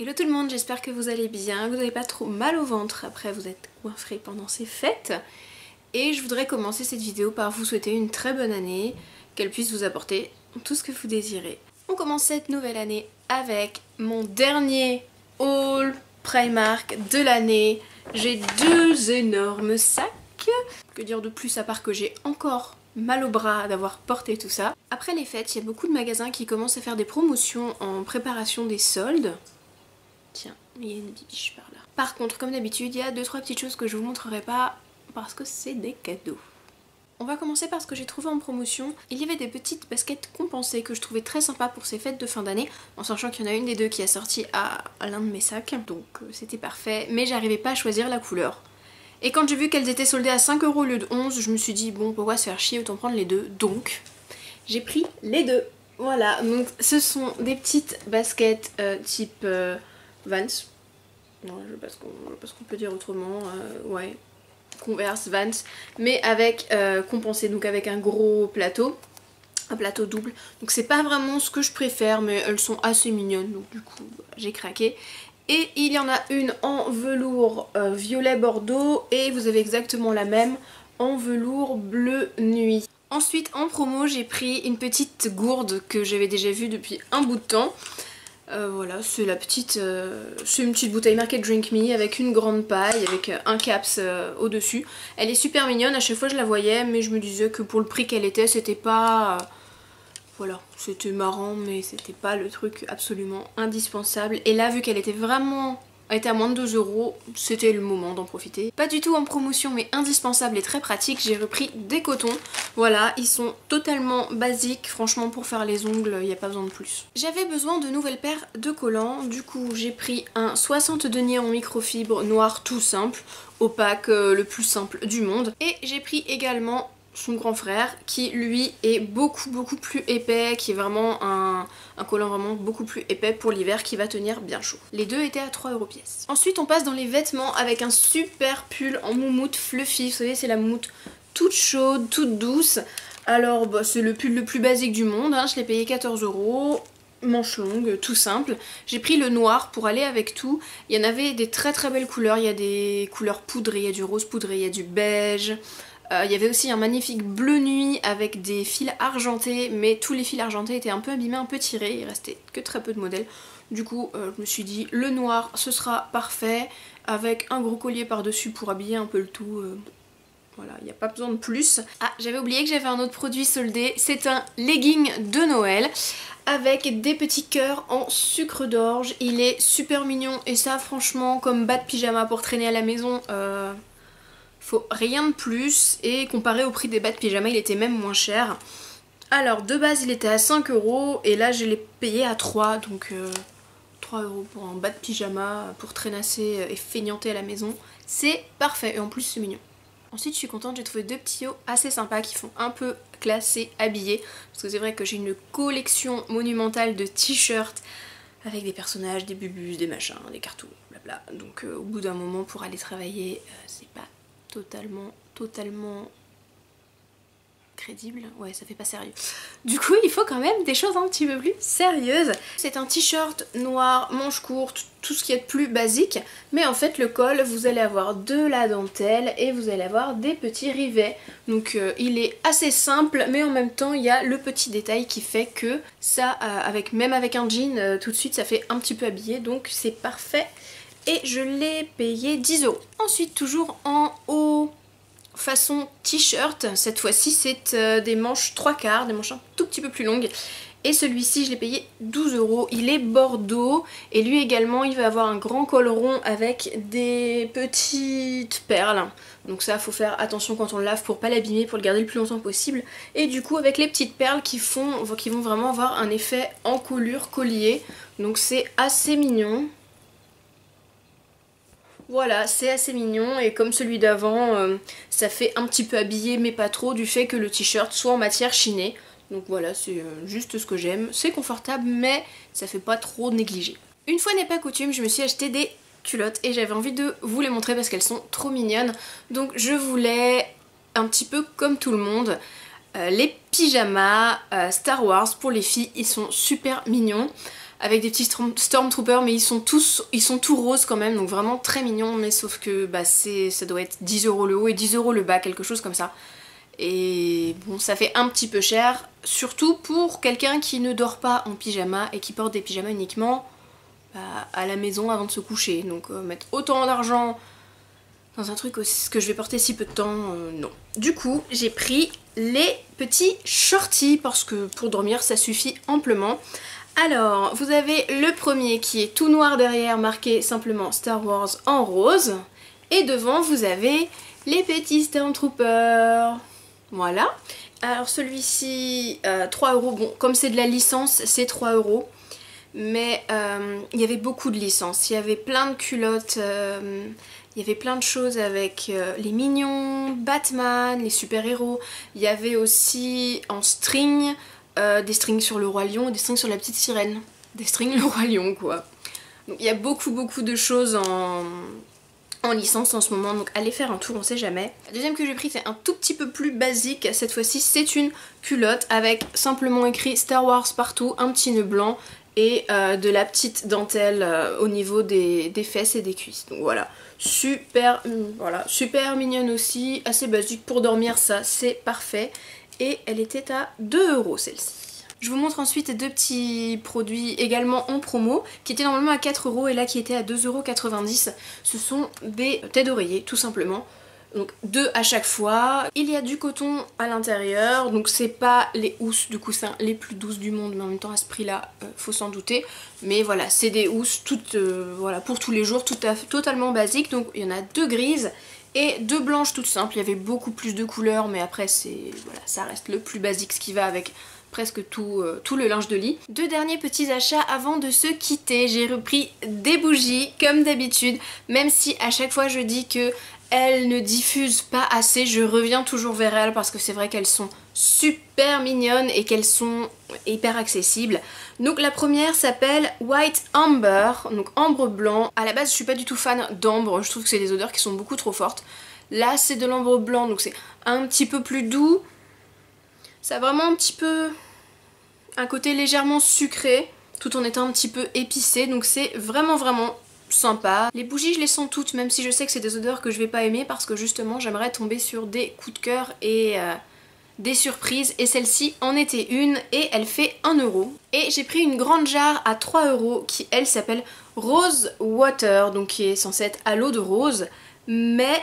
Hello tout le monde, j'espère que vous allez bien, que vous n'avez pas trop mal au ventre après vous êtes coiffré pendant ces fêtes. Et je voudrais commencer cette vidéo par vous souhaiter une très bonne année, qu'elle puisse vous apporter tout ce que vous désirez. On commence cette nouvelle année avec mon dernier haul Primark de l'année. J'ai deux énormes sacs. Que dire de plus à part que j'ai encore mal au bras d'avoir porté tout ça. Après les fêtes, il y a beaucoup de magasins qui commencent à faire des promotions en préparation des soldes. Tiens, il y a une bibiche par là. Par contre, comme d'habitude, il y a 2-3 petites choses que je vous montrerai pas parce que c'est des cadeaux. On va commencer par ce que j'ai trouvé en promotion. Il y avait des petites baskets compensées que je trouvais très sympa pour ces fêtes de fin d'année, en sachant qu'il y en a une des deux qui a sorti à l'un de mes sacs, donc c'était parfait, mais j'arrivais pas à choisir la couleur. Et quand j'ai vu qu'elles étaient soldées à 5 € au lieu de 11, je me suis dit bon, pourquoi se faire chier, autant prendre les deux. Donc j'ai pris les deux. Voilà, donc ce sont des petites baskets type Vans. Non, je sais pas ce qu'on peut dire autrement. Ouais, Converse, Vans, mais avec compensé, donc avec un gros plateau. Un plateau double. Donc c'est pas vraiment ce que je préfère, mais elles sont assez mignonnes, donc du coup j'ai craqué. Et il y en a une en velours violet bordeaux et vous avez exactement la même en velours bleu nuit. Ensuite en promo j'ai pris une petite gourde que j'avais déjà vue depuis un bout de temps. Voilà, c'est la petite, c'est une petite bouteille marquée Drink Me avec une grande paille, avec un caps au dessus. Elle est super mignonne, à chaque fois je la voyais, mais je me disais que pour le prix qu'elle était, c'était pas... Voilà, c'était marrant, mais c'était pas le truc absolument indispensable. Et là, vu qu'elle était vraiment... Elle était à moins de 2 €, c'était le moment d'en profiter. Pas du tout en promotion, mais indispensable et très pratique, j'ai repris des cotons. Voilà, ils sont totalement basiques, franchement pour faire les ongles, il n'y a pas besoin de plus. J'avais besoin de nouvelles paires de collants, du coup j'ai pris un 60 deniers en microfibre noir tout simple, opaque, le plus simple du monde. Et j'ai pris également son grand frère qui lui est beaucoup plus épais, qui est vraiment un collant vraiment beaucoup plus épais pour l'hiver qui va tenir bien chaud. Les deux étaient à 3 € pièce. Ensuite on passe dans les vêtements avec un super pull en moumoute fluffy, vous savez c'est la moumoute toute chaude, toute douce. Alors bah, c'est le pull le plus basique du monde, hein. Je l'ai payé 14 €. Manche longue, tout simple. J'ai pris le noir pour aller avec tout. Il y en avait des très belles couleurs, il y a des couleurs poudrées, il y a du rose poudré, il y a du beige. Il y avait aussi un magnifique bleu nuit avec des fils argentés, mais tous les fils argentés étaient un peu abîmés, un peu tirés, il restait que très peu de modèles. Du coup je me suis dit le noir ce sera parfait, avec un gros collier par dessus pour habiller un peu le tout. Voilà, il n'y a pas besoin de plus. Ah, j'avais oublié que j'avais un autre produit soldé, c'est un legging de Noël avec des petits cœurs en sucre d'orge. Il est super mignon et ça franchement comme bas de pyjama pour traîner à la maison, faut rien de plus, et comparé au prix des bas de pyjama il était même moins cher. Alors de base il était à 5 € et là je l'ai payé à 3, donc 3 € pour un bas de pyjama pour traînasser et feignanter à la maison, c'est parfait et en plus c'est mignon. Ensuite je suis contente, j'ai trouvé deux petits hauts assez sympas qui font un peu classé habillé, parce que c'est vrai que j'ai une collection monumentale de t-shirts avec des personnages, des bubus, des machins, des cartons, blabla. Donc au bout d'un moment pour aller travailler c'est pas totalement crédible, ouais ça fait pas sérieux. Du coup il faut quand même des choses un petit peu plus sérieuses. C'est un t-shirt noir, manche courte, tout ce qui est de plus basique, mais en fait le col vous allez avoir de la dentelle et vous allez avoir des petits rivets. Donc il est assez simple, mais en même temps il y a le petit détail qui fait que ça, même avec un jean, tout de suite ça fait un petit peu habillé, donc c'est parfait. Et je l'ai payé 10 €. Ensuite toujours en haut façon t-shirt, cette fois-ci c'est des manches 3/4, des manches un tout petit peu plus longues. Et celui-ci je l'ai payé 12 €, il est bordeaux et lui également il va avoir un grand col rond avec des petites perles. Donc ça faut faire attention quand on le lave pour pas l'abîmer, pour le garder le plus longtemps possible. Et du coup avec les petites perles qui vont vraiment avoir un effet encolure collier, donc c'est assez mignon. Voilà, c'est assez mignon et comme celui d'avant, ça fait un petit peu habillé mais pas trop du fait que le t-shirt soit en matière chinée. Donc voilà, c'est juste ce que j'aime. C'est confortable mais ça fait pas trop négligé. Une fois n'est pas coutume, je me suis acheté des culottes et j'avais envie de vous les montrer parce qu'elles sont trop mignonnes. Donc je voulais, un petit peu comme tout le monde, les pyjamas Star Wars pour les filles, ils sont super mignons. avec des petits Stormtroopers, mais ils sont tout roses quand même, donc vraiment très mignons, mais sauf que bah, ça doit être 10 € le haut et 10 € le bas, quelque chose comme ça. Et bon, ça fait un petit peu cher, surtout pour quelqu'un qui ne dort pas en pyjama et qui porte des pyjamas uniquement bah, à la maison avant de se coucher. Donc mettre autant d'argent dans un truc que je vais porter si peu de temps, non. Du coup, j'ai pris les petits shorties parce que pour dormir, ça suffit amplement. Alors, vous avez le premier qui est tout noir derrière, marqué simplement Star Wars en rose. Et devant, vous avez les petits Stormtroopers. Voilà. Alors celui-ci, 3 €. Bon, comme c'est de la licence, c'est 3 €. Mais il y avait beaucoup de licences. Il y avait plein de culottes, il y avait plein de choses avec les mignons, Batman, les super-héros. Il y avait aussi en string... des strings sur le Roi Lion et des strings sur la petite sirène. Des strings le Roi Lion quoi. Donc il y a beaucoup de choses en licence en ce moment, donc allez faire un tour, on sait jamais. La deuxième que j'ai pris c'est un tout petit peu plus basique, cette fois-ci c'est une culotte avec simplement écrit Star Wars partout, un petit nœud blanc et de la petite dentelle au niveau des fesses et des cuisses. Donc voilà, super mignonne aussi, assez basique pour dormir, ça c'est parfait. Et elle était à 2 € celle-ci. Je vous montre ensuite deux petits produits également en promo qui étaient normalement à 4 € et là qui étaient à 2,90 €. Ce sont des têtes d'oreiller tout simplement. Donc 2 à chaque fois. Il y a du coton à l'intérieur, donc c'est pas les housses de coussin les plus douces du monde, mais en même temps à ce prix là, faut s'en douter. Mais voilà, c'est des housses toutes, voilà, pour tous les jours, totalement basiques. Donc il y en a 2 grises et 2 blanches toutes simples. Il y avait beaucoup plus de couleurs, mais après voilà, ça reste le plus basique, ce qui va avec presque tout le linge de lit. 2 derniers petits achats avant de se quitter. J'ai repris des bougies comme d'habitude, même si à chaque fois je dis que elles ne diffusent pas assez, je reviens toujours vers elles parce que c'est vrai qu'elles sont super mignonnes et qu'elles sont hyper accessibles. Donc la première s'appelle White Amber, donc ambre blanc. À la base je suis pas du tout fan d'ambre, je trouve que c'est des odeurs qui sont beaucoup trop fortes. Là c'est de l'ambre blanc, donc c'est un petit peu plus doux. Ça a vraiment un petit peu un côté légèrement sucré, tout en étant un petit peu épicé, donc c'est vraiment sympa. Les bougies je les sens toutes, même si je sais que c'est des odeurs que je vais pas aimer parce que justement j'aimerais tomber sur des coups de cœur et des surprises, et celle-ci en était une et elle fait 1 €. Et j'ai pris une grande jarre à 3 € qui elle s'appelle Rose Water, donc qui est censée être à l'eau de rose, mais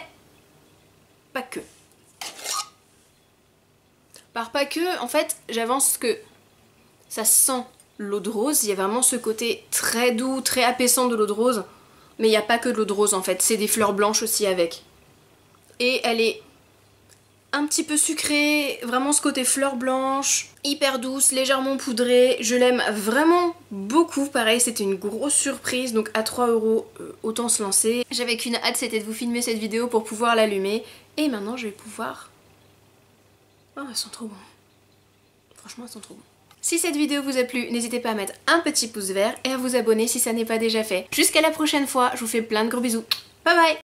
pas que. Par pas que, en fait j'avance que ça sent l'eau de rose, il y a vraiment ce côté très doux, très apaisant de l'eau de rose, mais il n'y a pas que de l'eau de rose en fait, c'est des fleurs blanches aussi avec. Et elle est un petit peu sucrée, vraiment ce côté fleur blanche, hyper douce, légèrement poudrée, je l'aime vraiment beaucoup. Pareil, c'était une grosse surprise, donc à 3 €, autant se lancer. J'avais qu'une hâte, c'était de vous filmer cette vidéo pour pouvoir l'allumer, et maintenant je vais pouvoir... Oh, elles sont trop bonnes. Franchement, elles sont trop bonnes. Si cette vidéo vous a plu, n'hésitez pas à mettre un petit pouce vert et à vous abonner si ça n'est pas déjà fait. Jusqu'à la prochaine fois, je vous fais plein de gros bisous. Bye bye!